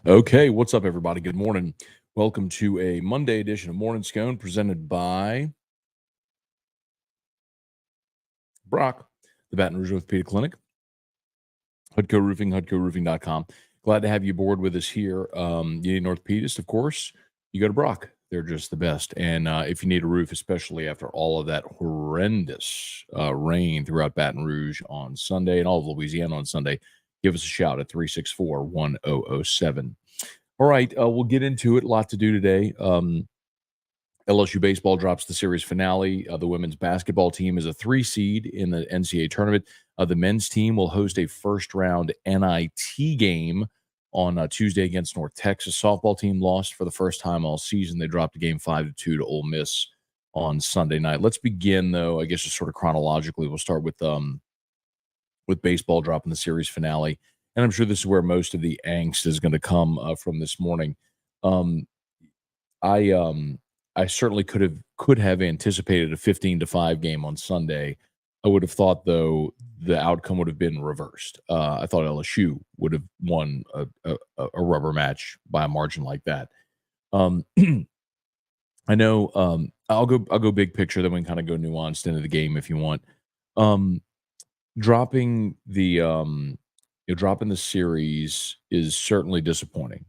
Okay, what's up, everybody? Good morning. Welcome to a Monday edition of Morning Scone presented by Brock, the Baton Rouge Orthopedic Clinic, Hudco Roofing, HudcoRoofing.com. Glad to have you aboard with us here. You need an orthopedist, of course. You go to Brock. They're just the best. And if you need a roof, especially after all of that horrendous rain throughout Baton Rouge on Sunday and all of Louisiana on Sunday, give us a shout at 364-1007. All right, we'll get into it. A lot to do today. LSU baseball drops the series finale. The women's basketball team is a 3 seed in the NCAA tournament. The men's team will host a first-round NIT game on Tuesday against North Texas. Softball team lost for the first time all season. They dropped a game 5-2 to Ole Miss on Sunday night. Let's begin, though, I guess just sort of chronologically. We'll start with baseball dropping the series finale. And I'm sure this is where most of the angst is going to come from this morning. I certainly could have anticipated a 15-5 game on Sunday. I would have thought, though, the outcome would have been reversed. I thought LSU would have won a rubber match by a margin like that. I know. I'll go big picture, then we can kind of go nuanced into the game if you want. Dropping the series is certainly disappointing.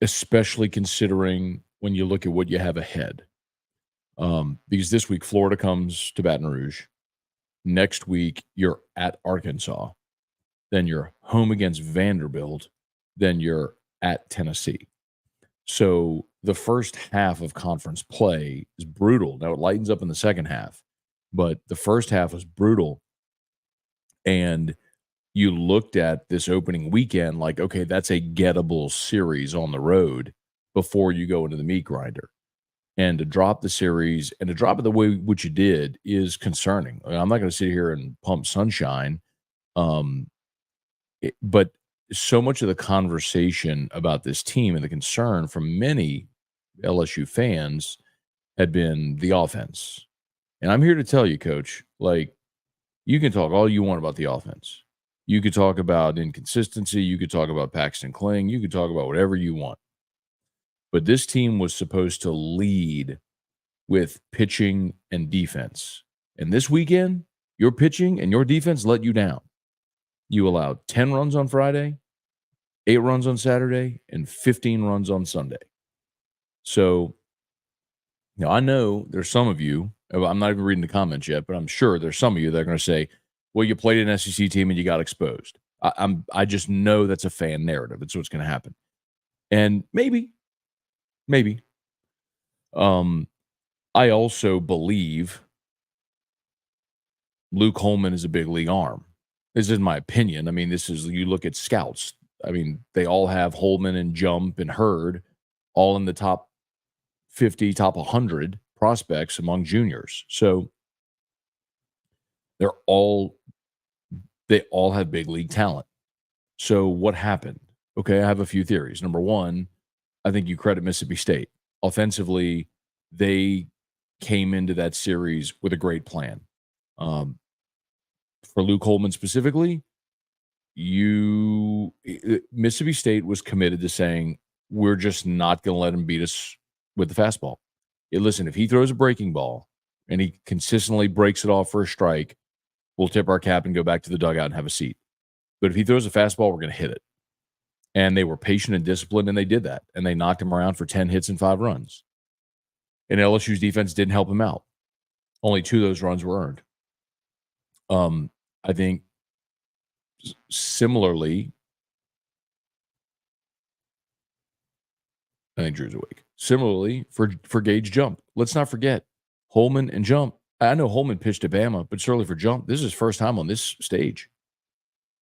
Especially considering when you look at what you have ahead. Because this week, Florida comes to Baton Rouge. Next week, you're at Arkansas. Then you're home against Vanderbilt. Then you're at Tennessee. So the first half of conference play is brutal. Now, it lightens up in the second half, but the first half was brutal. And you looked at this opening weekend like, okay, that's a gettable series on the road before you go into the meat grinder. And to drop the series and to drop it the way which you did is concerning. I'm not going to sit here and pump sunshine. But so much of the conversation about this team and the concern from many LSU fans had been the offense. And I'm here to tell you, Coach, like, you can talk all you want about the offense. You could talk about inconsistency. You could talk about Paxton Kling. You could talk about whatever you want. But this team was supposed to lead with pitching and defense. And this weekend, your pitching and your defense let you down. You allowed 10 runs on Friday, 8 runs on Saturday, and 15 runs on Sunday. So, I know there's some of you, I'm not even reading the comments yet, but I'm sure there's some of you that are going to say, well, you played an SEC team and you got exposed. I just know that's a fan narrative. It's what's going to happen. And maybe. I also believe Luke Holman is a big league arm. This is my opinion. I mean, you look at scouts. I mean, they all have Holman and Jump and Hurd all in the top 50, top 100 prospects among juniors. So they all have big league talent. So what happened? Okay, I have a few theories. Number one, I think you credit Mississippi State. Offensively, they came into that series with a great plan. For Luke Holman specifically, Mississippi State was committed to saying, we're just not going to let him beat us with the fastball. Listen, if he throws a breaking ball and he consistently breaks it off for a strike, we'll tip our cap and go back to the dugout and have a seat. But if he throws a fastball, we're going to hit it. And they were patient and disciplined, and they did that. And they knocked him around for 10 hits and 5 runs. And LSU's defense didn't help him out. Only 2 of those runs were earned. I think similarly, I think Drew's awake. Similarly, for Gage Jump, let's not forget Holman and Jump. I know Holman pitched at Bama, but certainly for Jump, this is his first time on this stage.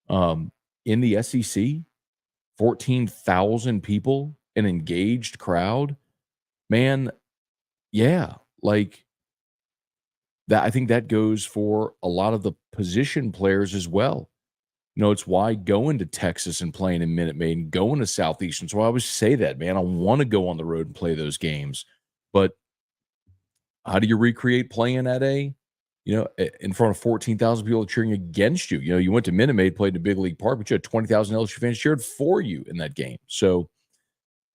In the SEC, 14,000 people, an engaged crowd. Man, yeah, like that. I think that goes for a lot of the position players as well. It's why going to Texas and playing in Minute Maid and going to Southeastern. So I always say that, man, I want to go on the road and play those games. But how do you recreate playing at a in front of 14,000 people cheering against you. You went to Minute Maid, played in a big league park, but you had 20,000 LSU fans cheered for you in that game. So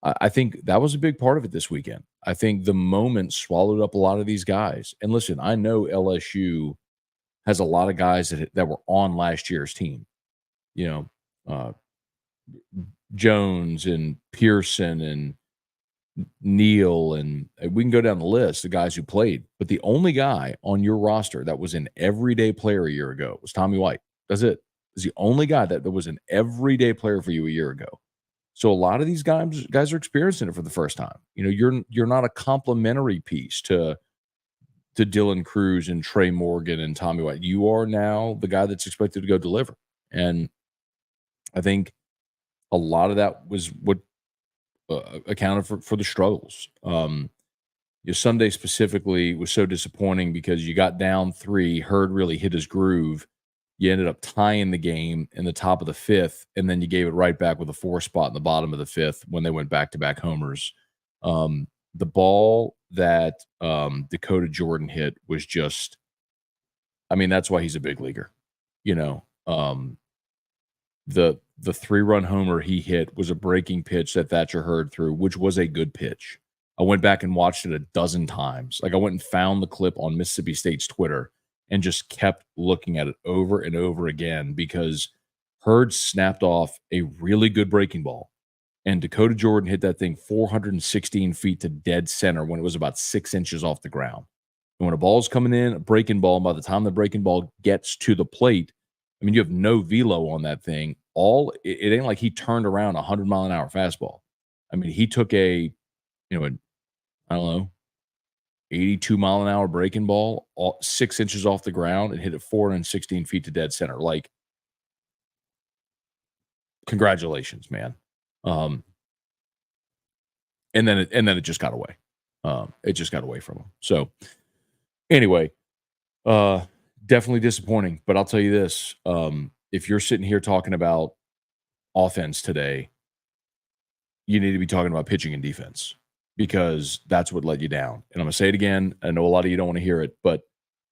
I think that was a big part of it this weekend. I think the moment swallowed up a lot of these guys. And listen, I know LSU has a lot of guys that were on last year's team. You know, uh, Jones and Pearson and Neal, and we can go down the list of guys who played. But the only guy on your roster that was an everyday player a year ago was Tommy White. That's it. Is the only guy that was an everyday player for you a year ago. So a lot of these guys are experiencing it for the first time. You're not a complimentary piece to Dylan Cruz and Trey Morgan and Tommy White. You are now the guy that's expected to go deliver. And I think a lot of that was what accounted for the struggles. Sunday specifically was so disappointing because you got down 3. Hurd really hit his groove. You ended up tying the game in the top of the 5th, and then you gave it right back with a 4 spot in the bottom of the 5th when they went back-to-back homers. The ball that Dakota Jordan hit was just – I mean, that's why he's a big leaguer. The 3-run homer he hit was a breaking pitch that Thatcher Hurd threw, which was a good pitch. I went back and watched it a dozen times. Like, I went and found the clip on Mississippi State's Twitter and just kept looking at it over and over again because Hurd snapped off a really good breaking ball, and Dakota Jordan hit that thing 416 feet to dead center when it was about 6 inches off the ground. And when a ball's coming in, a breaking ball, and by the time the breaking ball gets to the plate, I mean, you have no velo on that thing. It ain't like he turned around a 100-mile-an-hour fastball. I mean, he took I don't know, 82-mile-an-hour breaking ball, 6 inches off the ground, and hit it 416 feet to dead center. Like, congratulations, man. And then it just got away. It just got away from him. So anyway, definitely disappointing. But I'll tell you this: if you're sitting here talking about offense today, you need to be talking about pitching and defense, because that's what let you down. And I'm going to say it again. I know a lot of you don't want to hear it, but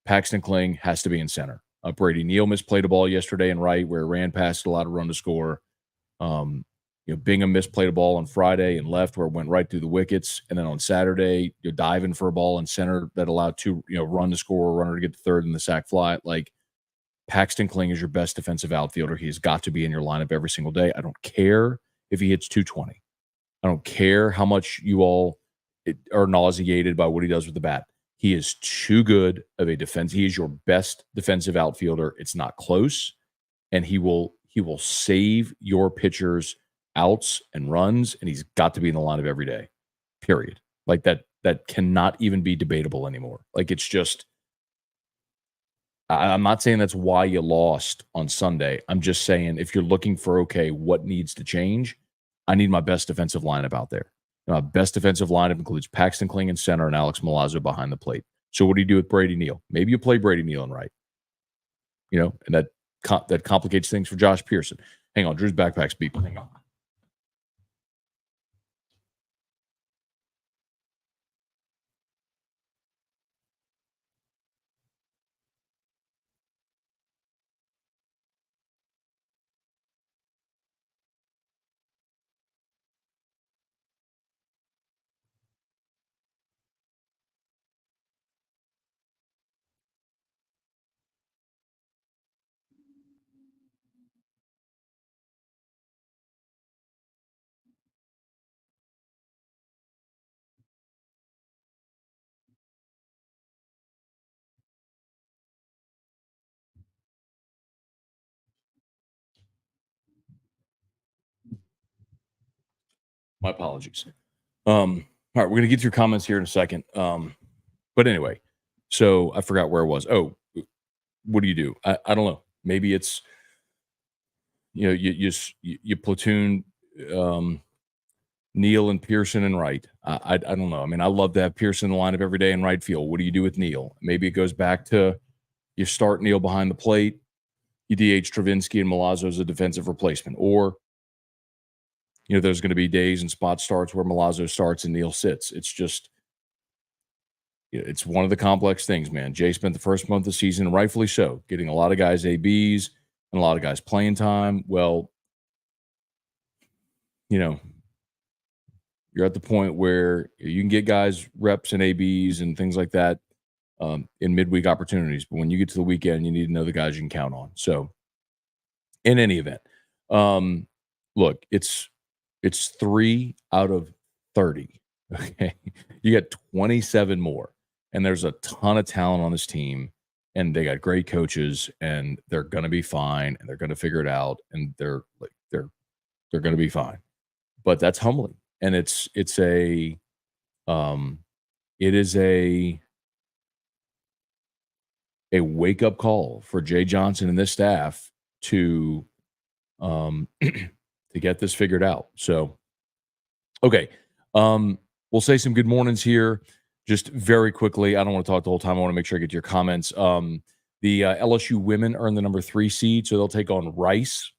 Paxton Kling has to be in center. Brady Neal misplayed a ball yesterday in right where it ran past a lot of run to score. Bingham misplayed a ball on Friday and left where it went right through the wickets. And then on Saturday, you're diving for a ball in center that allowed 2, run to score, a runner to get to third, and the sac fly. Like, Paxton Kling is your best defensive outfielder. He has got to be in your lineup every single day. I don't care if he hits 220. I don't care how much you all are nauseated by what he does with the bat. He is too good of a defense. He is your best defensive outfielder. It's not close, and he will save your pitchers outs and runs, and he's got to be in the lineup every day. Period. Like, that cannot even be debatable anymore. Like, it's just, I'm not saying that's why you lost on Sunday. I'm just saying, if you're looking for, okay, what needs to change, I need my best defensive lineup out there. My best defensive lineup includes Paxton Kling in center and Alex Milazzo behind the plate. So what do you do with Brady Neal? Maybe you play Brady Neal in right. And that complicates things for Josh Pearson. Hang on, Drew's backpack's beeping. Hang on. My apologies. All right, we're gonna get through comments here in a second. But anyway, so I forgot where I was. Oh, what do you do? I don't know. Maybe it's you platoon Neal and Pearson in right. I don't know. I mean, I love to have Pearson in the lineup every day in right field. What do you do with Neal? Maybe it goes back to you start Neal behind the plate, you DH Travinsky and Milazzo as a defensive replacement, or there's going to be days and spot starts where Milazzo starts and Neal sits. It's just It's one of the complex things, man. Jay spent the first month of the season, rightfully so, getting a lot of guys ABs and a lot of guys playing time. Well, you know, you're at the point where you can get guys reps and ABs and things like that in midweek opportunities. But when you get to the weekend, you need to know the guys you can count on. So, in any event, um, look, it's 3 out of 30. Okay, you got 27 more, and there's a ton of talent on this team, and they got great coaches, and they're gonna be fine, and they're gonna figure it out, and they're gonna be fine. But that's humbling, and um, it is a wake up call for Jay Johnson and this staff to to get this figured out. So, okay, we'll say some good mornings here, just very quickly. I don't want to talk the whole time. I want to make sure I get to your comments. The LSU women earn the number 3 seed, so they'll take on Rice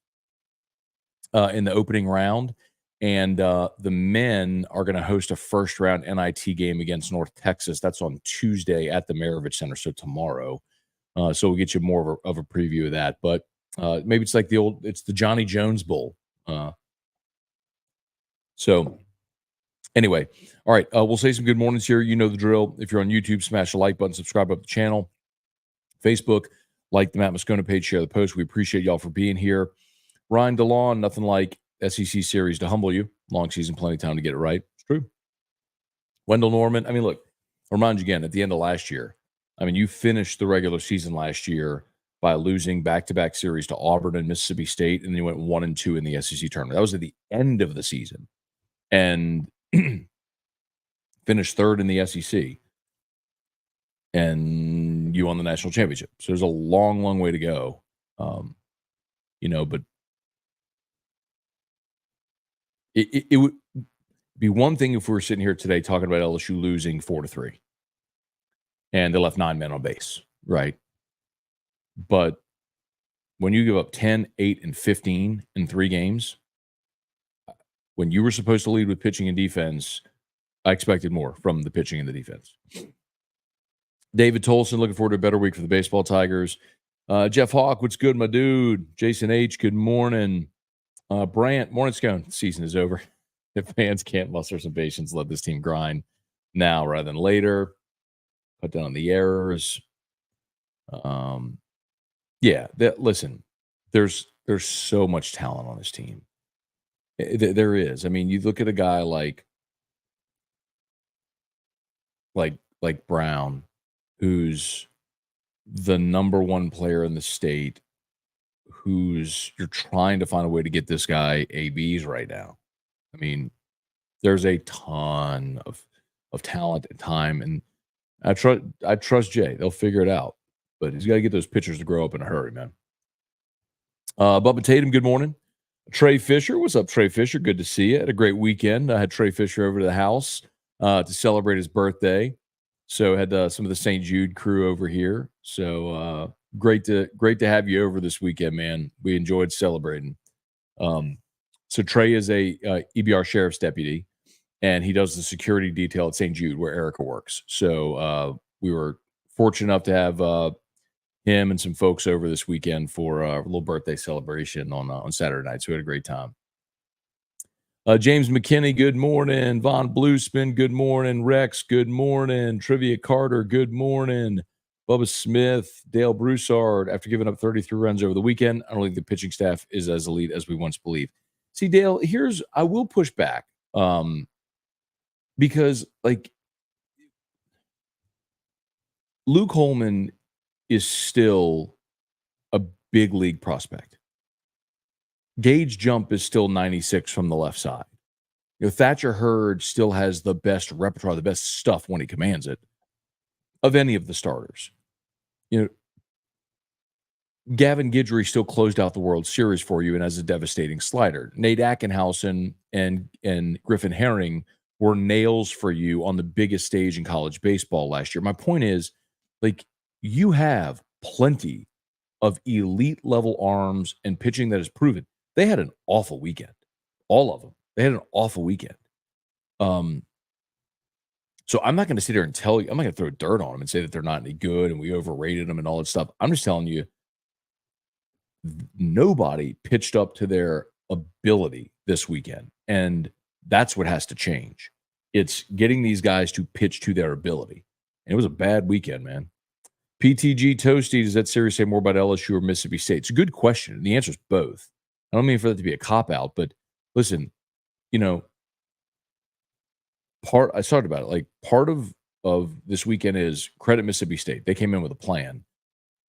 in the opening round. And the men are going to host a first round NIT game against North Texas. That's on Tuesday at the Maravich Center, so tomorrow. So we'll get you more of a preview of that. But maybe it's like it's the Johnny Jones Bowl. So anyway, all right, we'll say some good mornings here. You know the drill. If you're on YouTube, smash the like button, subscribe up the channel. Facebook, like the Matt Moscona page, share the post. We appreciate y'all for being here. Ryan DeLon, nothing like SEC series to humble you. Long season, plenty of time to get it right. It's true. Wendell Norman, I mean, look, I'll remind you again, at the end of last year, I mean, you finished the regular season last year by losing back-to-back series to Auburn and Mississippi State, and then you went 1-2 in the SEC tournament. That was at the end of the season. And finished third in the SEC. And you won the national championship. So there's a long, long way to go. But it would be one thing if we were sitting here today talking about LSU losing 4-3 and they left 9 men on base, right? But when you give up 10, 8, and 15 in 3 games, when you were supposed to lead with pitching and defense, I expected more from the pitching and the defense. David Tolson, looking forward to a better week for the baseball Tigers. Jeff Hawk, what's good, my dude? Jason H., good morning. Brant, morning, Scone. Season is over. If fans can't muster some patience, let this team grind now rather than later. Cut down on the errors. Listen, there's so much talent on this team. There is. I mean, you look at a guy like Brown, who's the number 1 player in the state, you're trying to find a way to get this guy ABs right now. I mean, there's a ton of talent and time, and I trust Jay. They'll figure it out, but he's got to get those pitchers to grow up in a hurry, man. Bubba Tatum, good morning. Trey Fisher, what's up, Trey Fisher? Good to see you. Had a great weekend. I had Trey Fisher over to the house to celebrate his birthday. So had some of the St. Jude crew over here. So great to have you over this weekend, man. We enjoyed celebrating. So Trey is a EBR sheriff's deputy, and he does the security detail at St. Jude where Erica works. So we were fortunate enough to have him and some folks over this weekend for a little birthday celebration on Saturday night. So we had a great time. James McKinney, good morning. Von Bluespin, good morning. Rex, good morning. Trivia Carter, good morning. Bubba Smith, Dale Broussard, after giving up 33 runs over the weekend, I don't think the pitching staff is as elite as we once believed. See, Dale, I will push back because, Luke Holman is still a big league prospect. Gage Jump is still 96 from the left side. Thatcher Hurd still has the best repertoire, the best stuff when he commands it of any of the starters. Gavin Guidry still closed out the World Series for you and has a devastating slider. Nate Ackenhausen and Griffin Herring were nails for you on the biggest stage in college baseball last year. My point is, you have plenty of elite level arms and pitching that is proven. They had an awful weekend. All of them. They had an awful weekend. So So I'm not going to sit here and tell you, I'm not going to throw dirt on them and say that they're not any good and we overrated them and all that stuff. I'm just telling you, nobody pitched up to their ability this weekend. And that's what has to change. It's getting these guys to pitch to their ability. And it was a bad weekend, man. PTG Toasty, does that series say more about LSU or Mississippi State? It's a good question. And the answer is both. I don't mean for that to be a cop out, but listen, you know, I talked about it. Like part of this weekend is credit Mississippi State. They came in with a plan.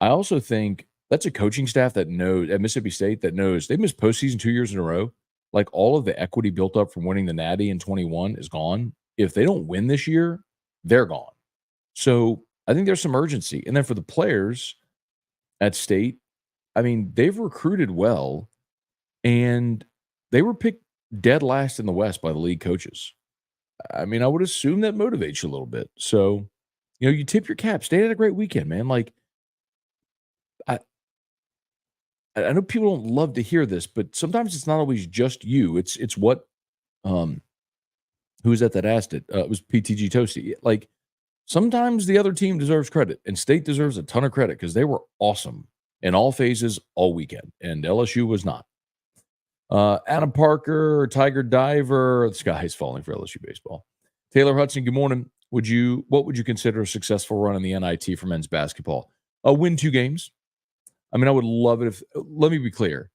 I also think that's a coaching staff that knows at Mississippi State that knows they missed postseason 2 years in a row. Like all of the equity built up from winning the Natty in 21 is gone. If they don't win this year, they're gone. So I think there's some urgency. And then for the players at State, I mean, they've recruited well and they were picked dead last in the West by the league coaches. I mean, I would assume that motivates you a little bit. So, you tip your cap. State had a great weekend, man. Like, I I know people don't love to hear this, but sometimes it's not always just you. It's what who was that asked it? It was PTG Toasty. Like sometimes the other team deserves credit, and State deserves a ton of credit because they were awesome in all phases all weekend, and LSU was not. Adam Parker, Tiger Diver, the sky is falling for LSU baseball. Taylor Hudson, good morning. What would you consider a successful run in the NIT for men's basketball? Win 2 games. I mean, I would love it if. Let me be clear.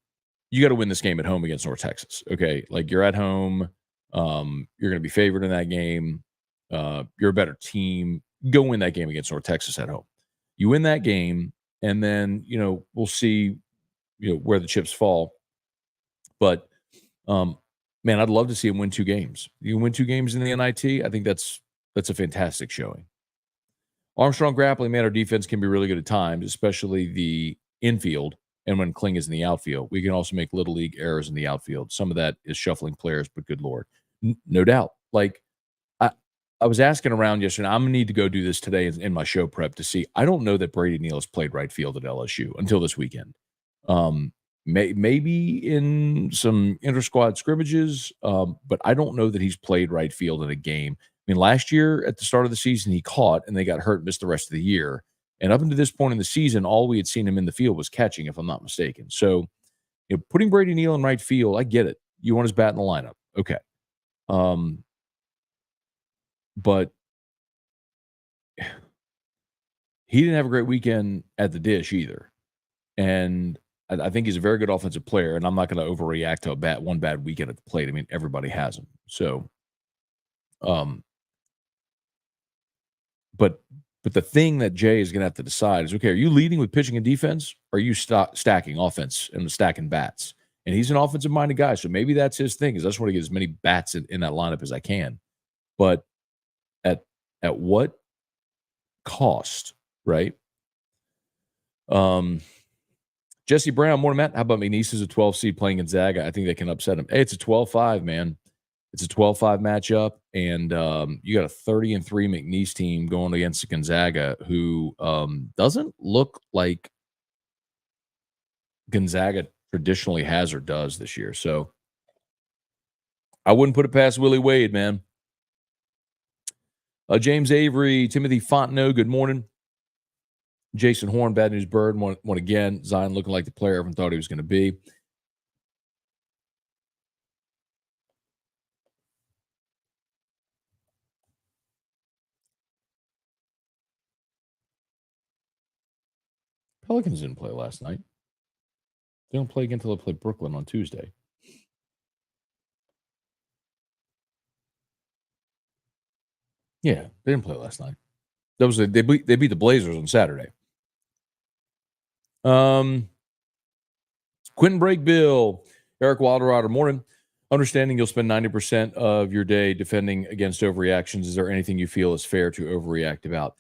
You got to win this game at home against North Texas. Okay, like you're at home. You're going to be favored in that game. You're a better team. Go win that game against North Texas at home. You win that game, and then we'll see where the chips fall. But man, I'd love to see him win 2 games. You win 2 games in the NIT. I think that's a fantastic showing. Armstrong grappling, man, our defense can be really good at times, especially the infield and when Kling is in the outfield. We can also make little league errors in the outfield. Some of that is shuffling players, but good Lord. No doubt. Like, I was asking around yesterday, I'm going to need to go do this today in my show prep to see. I don't know that Brady Neal has played right field at LSU until this weekend. Maybe in some inter-squad scrimmages, but I don't know that he's played right field in a game. I mean, last year at the start of the season, he caught and they got hurt, missed the rest of the year. And up until this point in the season, all we had seen him in the field was catching, if I'm not mistaken. So, putting Brady Neal in right field, I get it. You want his bat in the lineup. Okay. But he didn't have a great weekend at the dish either. And I think he's a very good offensive player, and I'm not going to overreact to one bad weekend at the plate. I mean, everybody has them. So, but the thing that Jay is going to have to decide is, okay, are you leading with pitching and defense, or are you stacking offense and stacking bats? And he's an offensive-minded guy, so maybe that's his thing, is I just want to get as many bats in that lineup as I can. But at what cost, right? Jesse Brown, morning, Matt. How about McNeese is a 12 seed playing Gonzaga? I think they can upset him. Hey, it's a 12-5, man. It's a 12-5 matchup, and you got a 30-3 McNeese team going against Gonzaga, who doesn't look like Gonzaga traditionally has or does this year. So I wouldn't put it past Willie Wade, man. James Avery, Timothy Fontenot, good morning. Jason Horn, Bad News Bird, won again. Zion looking like the player everyone thought he was going to be. Pelicans didn't play last night. They don't play again until they play Brooklyn on Tuesday. Yeah, they didn't play last night. They beat the Blazers on Saturday. Quentin Breakbill, Eric Wilderwater, morning. Understanding you'll spend 90% of your day defending against overreactions. Is there anything you feel is fair to overreact about?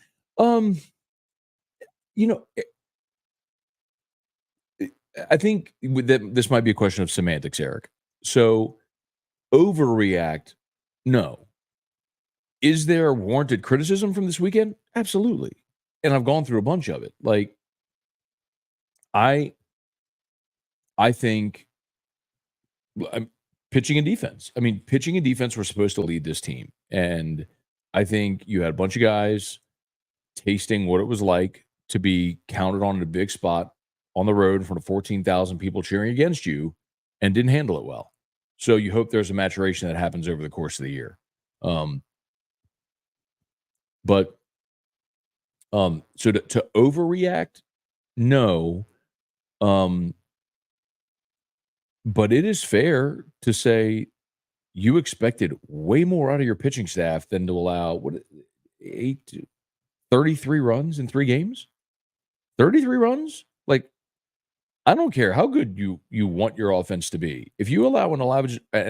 I think that this might be a question of semantics, Eric. So overreact, no. Is there warranted criticism from this weekend? Absolutely. And I've gone through a bunch of it. Like, I think pitching and defense. I mean, pitching and defense were supposed to lead this team. And I think you had a bunch of guys tasting what it was like to be counted on in a big spot on the road in front of 14,000 people cheering against you and didn't handle it well. So you hope there's a maturation that happens over the course of the year. Um, but so to overreact, no. Um, but it is fair to say you expected way more out of your pitching staff than to allow what 33 runs in 3 games? 33 runs? Like, I don't care how good you want your offense to be. If you allow an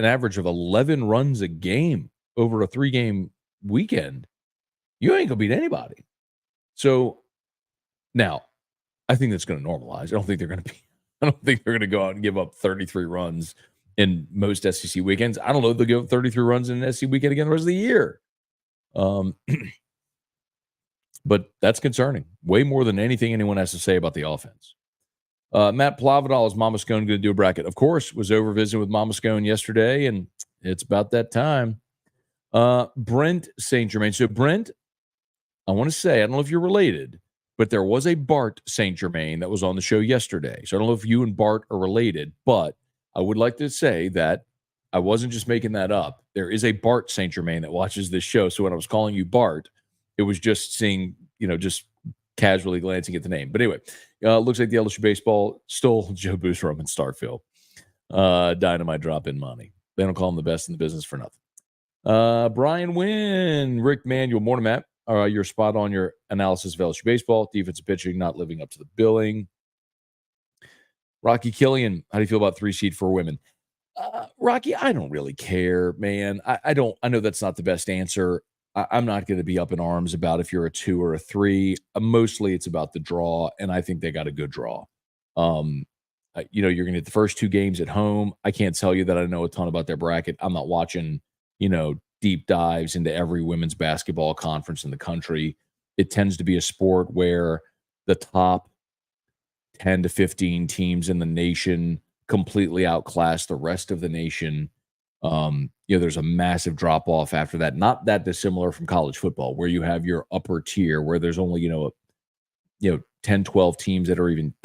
average of 11 runs a game over a 3-game weekend, you ain't gonna beat anybody. So now, I think that's going to normalize. I don't think they're going to go out and give up 33 runs in most SEC weekends. I don't know if they'll give up 33 runs in an SEC weekend again the rest of the year. But that's concerning. Way more than anything anyone has to say about the offense. Matt Plavidal, is Mama Scone going to do a bracket? Of course, was over visiting with Mama Scone yesterday, and it's about that time. Brent St. Germain. So, Brent, I want to say, I don't know if you're related, but there was a Bart St. Germain that was on the show yesterday. So I don't know if you and Bart are related, but I would like to say that I wasn't just making that up. There is a Bart St. Germain that watches this show. So when I was calling you Bart, it was just seeing, just casually glancing at the name. But anyway, looks like the LSU baseball stole Joe Boosrom and Starkville. Dynamite drop in money. They don't call him the best in the business for nothing. Brian Wynn, Rick Manuel, morning, Matt. You're spot on your analysis of LSU baseball. Defensive pitching not living up to the billing. Rocky Killian, how do you feel about 3 seed for women? Rocky, I don't really care, man. I don't. I know that's not the best answer. I'm not going to be up in arms about if you're a 2 or a 3. Mostly it's about the draw, and I think they got a good draw. You're going to get the first 2 games at home. I can't tell you that I know a ton about their bracket. I'm not watching, deep dives into every women's basketball conference in the country. It tends to be a sport where the top 10 to 15 teams in the nation completely outclass the rest of the nation. There's a massive drop off after that. Not that dissimilar from college football, where you have your upper tier, where there's only 10, 12 teams that are even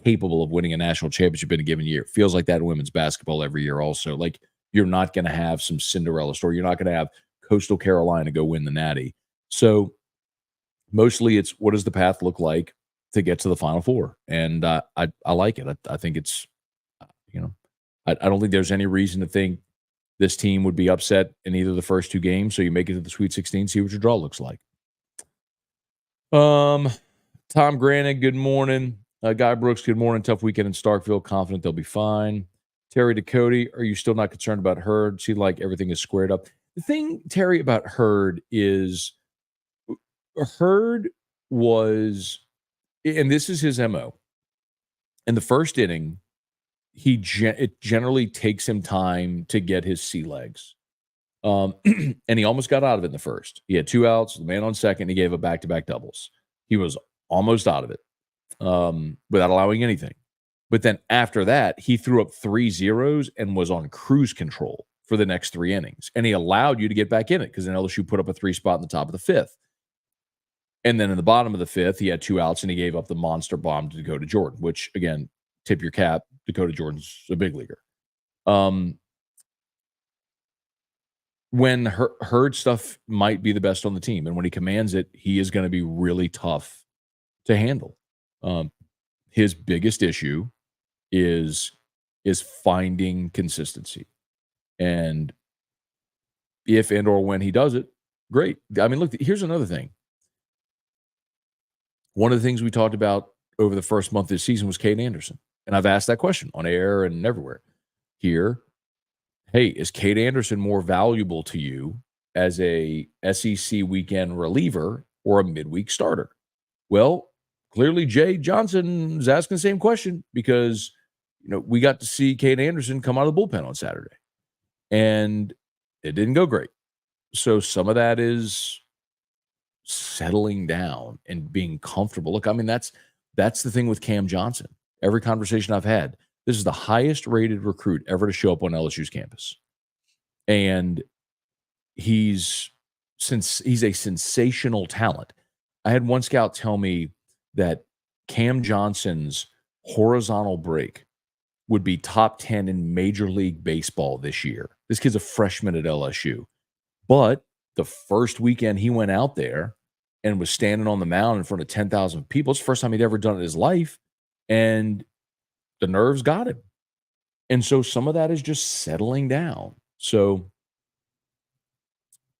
capable of winning a national championship in a given year. It feels like that in women's basketball every year. Also, like, you're not going to have some Cinderella story. You're not going to have Coastal Carolina go win the Natty. So mostly it's, what does the path look like to get to the Final Four? And I like it. I think it's, I don't think there's any reason to think this team would be upset in either of the first 2 games. So you make it to the Sweet 16, see what your draw looks like. Tom Granite, good morning. Guy Brooks, good morning. Tough weekend in Starkville. Confident they'll be fine. Terry Ducote, are you still not concerned about Hurd? Seems like everything is squared up. The thing, Terry, about Hurd is Hurd was, and this is his MO. In the first inning, it generally takes him time to get his sea legs. And he almost got out of it in the first. He had 2 outs, the man on second, he gave up back-to-back doubles. He was almost out of it without allowing anything. But then after that, he threw up 3 zeros and was on cruise control for the next 3 innings. And he allowed you to get back in it because then LSU put up a 3 spot in the top of the 5th. And then in the bottom of the 5th, he had 2 outs and he gave up the monster bomb to Dakota Jordan, which, again, tip your cap, Dakota Jordan's a big leaguer. When Hurd stuff might be the best on the team, and when he commands it, he is going to be really tough to handle. His biggest issue is finding consistency. And if and or when he does it, great. I mean, look, here's another thing. One of the things we talked about over the first month of this season was Cade Anderson. And I've asked that question on air and everywhere. Here, hey, is Cade Anderson more valuable to you as a SEC weekend reliever or a midweek starter? Well, clearly Jay Johnson is asking the same question because, we got to see Cade Anderson come out of the bullpen on Saturday. And it didn't go great. So some of that is settling down and being comfortable. Look, I mean, that's the thing with Cam Johnson. Every conversation I've had, this is the highest rated recruit ever to show up on LSU's campus. And he's since he's a sensational talent. I had one scout tell me that Cam Johnson's horizontal break would be top 10 in Major League Baseball this year. This kid's a freshman at LSU. But the first weekend he went out there and was standing on the mound in front of 10,000 people, it's the first time he'd ever done it in his life, and the nerves got him. And so some of that is just settling down. So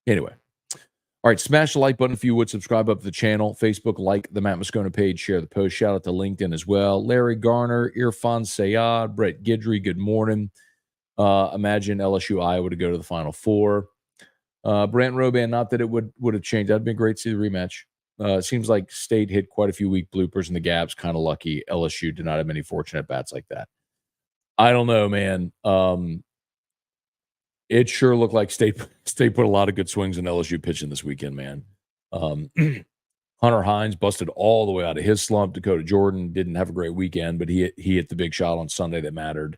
anyway. All right, smash the like button if you would. Subscribe up to the channel. Facebook, like the Matt Moscona page. Share the post. Shout out to LinkedIn as well. Larry Garner, Irfan Sayad, Brett Gidry, good morning. Imagine LSU, Iowa to go to the Final Four. Brant Roban, not that it would have changed. That'd been great to see the rematch. It seems like State hit quite a few weak bloopers in the gaps. Kind of lucky. LSU did not have many fortunate bats like that. I don't know, man. It sure looked like State put a lot of good swings in LSU pitching this weekend, man. Hunter Hines busted all the way out of his slump. Dakota Jordan didn't have a great weekend, but he hit the big shot on Sunday that mattered.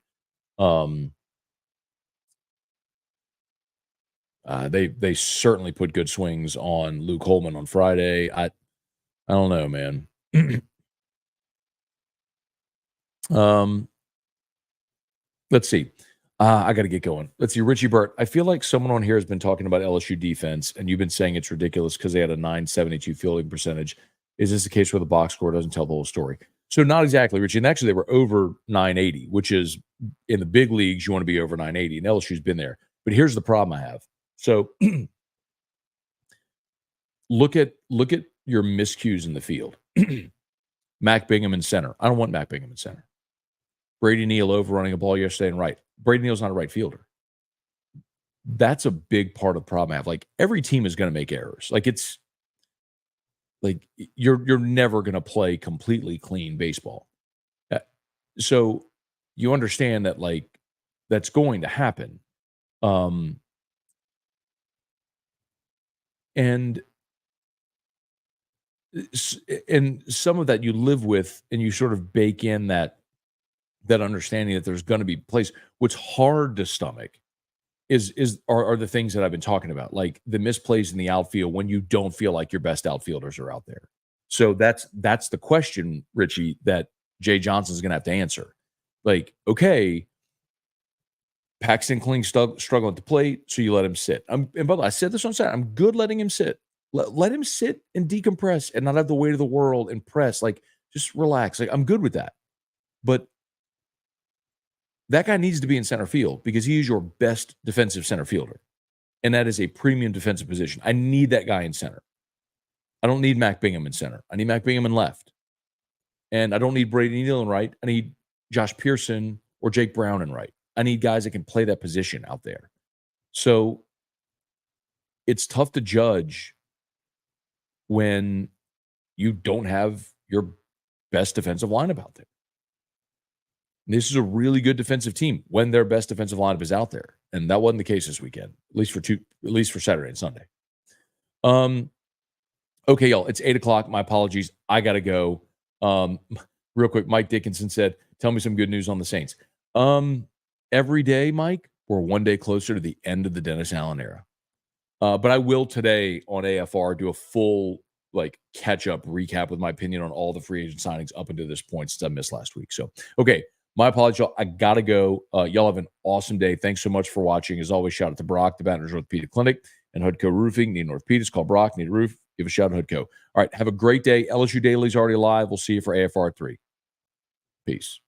They certainly put good swings on Luke Holman on Friday. I don't know, man. Let's see. I got to get going. Let's see. Richie Burt, I feel like someone on here has been talking about LSU defense, and you've been saying it's ridiculous because they had a 972 fielding percentage. Is this the case where the box score doesn't tell the whole story? So not exactly, Richie. And actually, they were over 980, which is in the big leagues, you want to be over 980, and LSU's been there. But here's the problem I have. So look at your miscues in the field. Mac Bingham in center. I don't want Mac Bingham in center. Brady Neal overrunning a ball yesterday and right. Brady Neal's not a right fielder. That's a big part of the problem I have. Like, every team is going to make errors. Like, it's like you're never going to play completely clean baseball. So you understand that, like, that's going to happen. And some of that you live with, and you sort of bake in that understanding that there's going to be plays. What's hard to stomach are the things that I've been talking about, like the misplays in the outfield when you don't feel like your best outfielders are out there. So that's the question, Richie, that Jay Johnson's going to have to answer. Like, okay, Paxton Kling struggling at the plate, so you let him sit. And by the way, I said this on Saturday, I'm good letting him sit. Let him sit and decompress and not have the weight of the world and press. Like, just relax. Like, I'm good with that. But that guy needs to be in center field because he is your best defensive center fielder. And that is a premium defensive position. I need that guy in center. I don't need Mac Bingham in center. I need Mac Bingham in left. And I don't need Brady Neal in right. I need Josh Pearson or Jake Brown in right. I need guys that can play that position out there. So it's tough to judge when you don't have your best defensive lineup out there. This is a really good defensive team when their best defensive lineup is out there, and that wasn't the case this weekend, at least for Saturday and Sunday. Okay, y'all, it's 8:00. My apologies. I gotta go. Real quick, Mike Dickinson said, "Tell me some good news on the Saints." Every day, Mike, we're one day closer to the end of the Dennis Allen era. But I will today on AFR do a full catch-up recap with my opinion on all the free agent signings up until this point since I missed last week. So, okay. My apologies, y'all. I got to go. Y'all have an awesome day. Thanks so much for watching. As always, shout out to Brock, the Baton Rouge Orthopedic Clinic, and Hudco Roofing. Need an orthopedist? Call Brock. Need a roof? Give a shout out to Hudco. All right, have a great day. LSU Daily's already live. We'll see you for AFR 3. Peace.